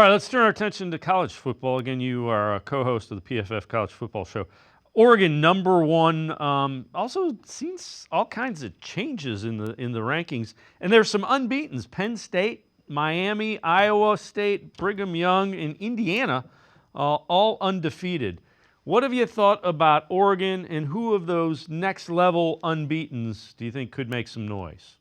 All right, let's turn our attention to college football. Again, you are a co-host of the PFF College Football Show. Oregon number one. Also seen all kinds of changes in the rankings, and there's some unbeatens. Penn State, Miami, Iowa State, Brigham Young, and Indiana, all undefeated. What have you thought about Oregon, and who of those next level unbeatens do you think could make some noise?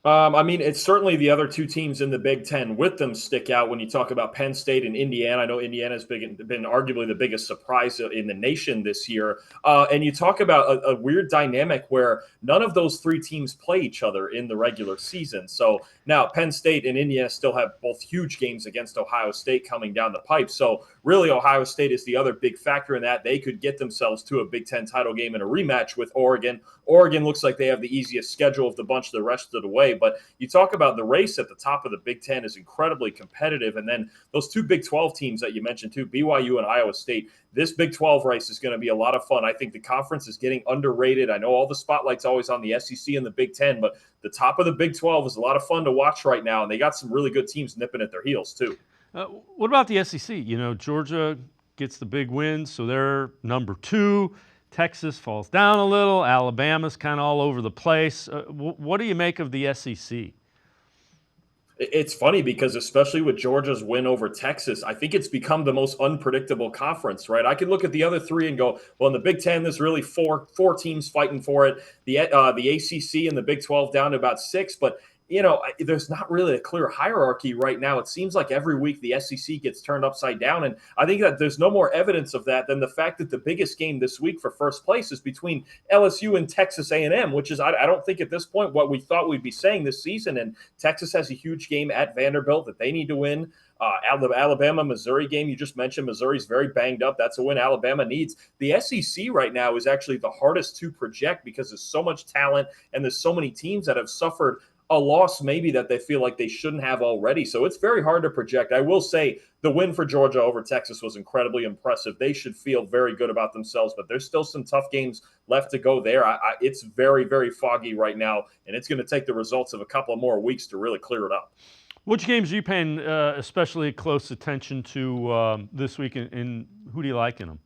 It's certainly the other two teams in the Big Ten with them stick out when you talk about Penn State and Indiana. I know Indiana's been arguably the biggest surprise in the nation this year. And you talk about a weird dynamic where none of those three teams play each other in the regular season. So now Penn State and Indiana still have both huge games against Ohio State coming down the pipe. So really, Ohio State is the other big factor in that. They could get themselves to a Big Ten title game in a rematch with Oregon. Oregon looks like they have the easiest schedule of the bunch the rest of the way. But you talk about the race at the top of the Big Ten is incredibly competitive. And then those two Big 12 teams that you mentioned too, BYU and Iowa State, this Big 12 race is going to be a lot of fun. I think the conference is getting underrated. I know all the spotlight's always on the SEC and the Big 10, but the top of the Big 12 is a lot of fun to watch right now. And they got some really good teams nipping at their heels too. What about the SEC? You know, Georgia gets the big wins, so they're number two. Texas falls down a little. Alabama's kind of all over the place. What do you make of the SEC? It's funny because especially with Georgia's win over Texas, I think it's become the most unpredictable conference, right? I could look at the other three and go, well, in the Big Ten, there's really four teams fighting for it. The ACC and the Big 12 down to about six, but there's not really a clear hierarchy right now. It seems like every week the SEC gets turned upside down. And I think that there's no more evidence of that than the fact that the biggest game this week for first place is between LSU and Texas A&M, which is, I don't think at this point what we thought we'd be saying this season. And Texas has a huge game at Vanderbilt that they need to win. Alabama-Missouri game, you just mentioned Missouri's very banged up. That's a win Alabama needs. The SEC right now is actually the hardest to project because there's so much talent and there's so many teams that have suffered a loss maybe that they feel like they shouldn't have already. So it's very hard to project. I will say the win for Georgia over Texas was incredibly impressive. They should feel very good about themselves, but there's still some tough games left to go there. It's very, very foggy right now, and it's going to take the results of a couple of more weeks to really clear it up. Which games are you paying especially close attention to this week, and who do you like in them?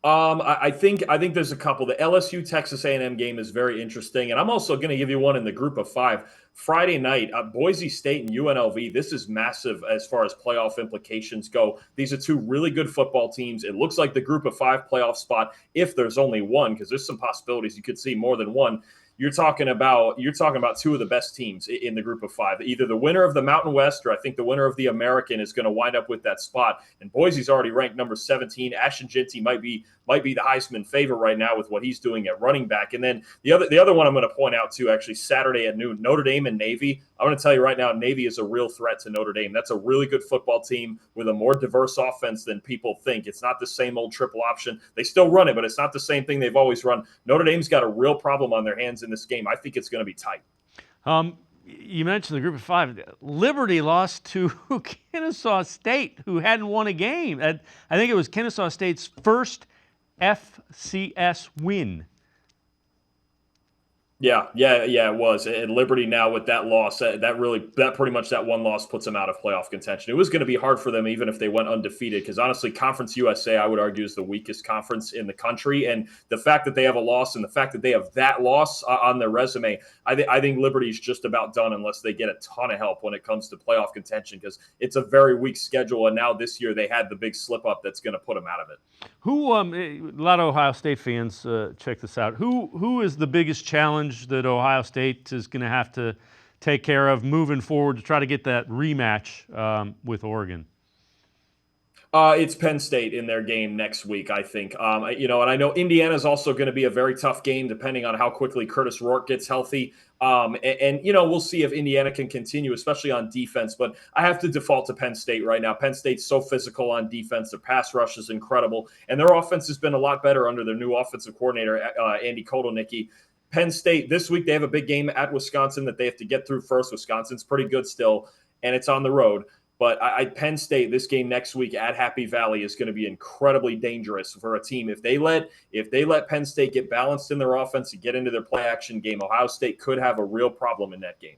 I think there's a couple. The LSU Texas A&M game is very interesting, and I'm also going to give you one in the group of five. Friday night, Boise State and UNLV. This is massive as far as playoff implications go. These are two really good football teams. It looks like the group of five playoff spot, if there's only one, because there's some possibilities you could see more than one. You're talking about two of the best teams in the group of five. Either the winner of the Mountain West or I think the winner of the American is going to wind up with that spot. And Boise's already ranked number 17. Ashton Jeanty might be the Heisman favorite right now with what he's doing at running back. And then the other one I'm going to point out too, actually Saturday at noon, Notre Dame and Navy. I'm going to tell you right now, Navy is a real threat to Notre Dame. That's a really good football team with a more diverse offense than people think. It's not the same old triple option. They still run it, but it's not the same thing they've always run. Notre Dame's got a real problem on their hands in this game. I think it's going to be tight. You mentioned the group of five. Liberty lost to Kennesaw State, who hadn't won a game. I think it was Kennesaw State's first FCS win. Yeah, it was. And Liberty now with that loss, that pretty much that one loss puts them out of playoff contention. It was going to be hard for them even if they went undefeated because honestly, Conference USA, I would argue, is the weakest conference in the country. And the fact that they have a loss and the fact that they have that loss on their resume, I think Liberty's just about done unless they get a ton of help when it comes to playoff contention because it's a very weak schedule. And now this year they had the big slip up that's going to put them out of it. A lot of Ohio State fans check this out. Who is the biggest challenge that Ohio State is going to have to take care of moving forward to try to get that rematch with Oregon? It's Penn State in their game next week, I think. And I know Indiana is also going to be a very tough game depending on how quickly Curtis Rourke gets healthy. We'll see if Indiana can continue, especially on defense. But I have to default to Penn State right now. Penn State's so physical on defense. Their pass rush is incredible. And their offense has been a lot better under their new offensive coordinator, Andy Kotelnicki. Penn State, this week, they have a big game at Wisconsin that they have to get through first. Wisconsin's pretty good still, and it's on the road. But Penn State, this game next week at Happy Valley is going to be incredibly dangerous for a team. If they let Penn State get balanced in their offense and get into their play action game, Ohio State could have a real problem in that game.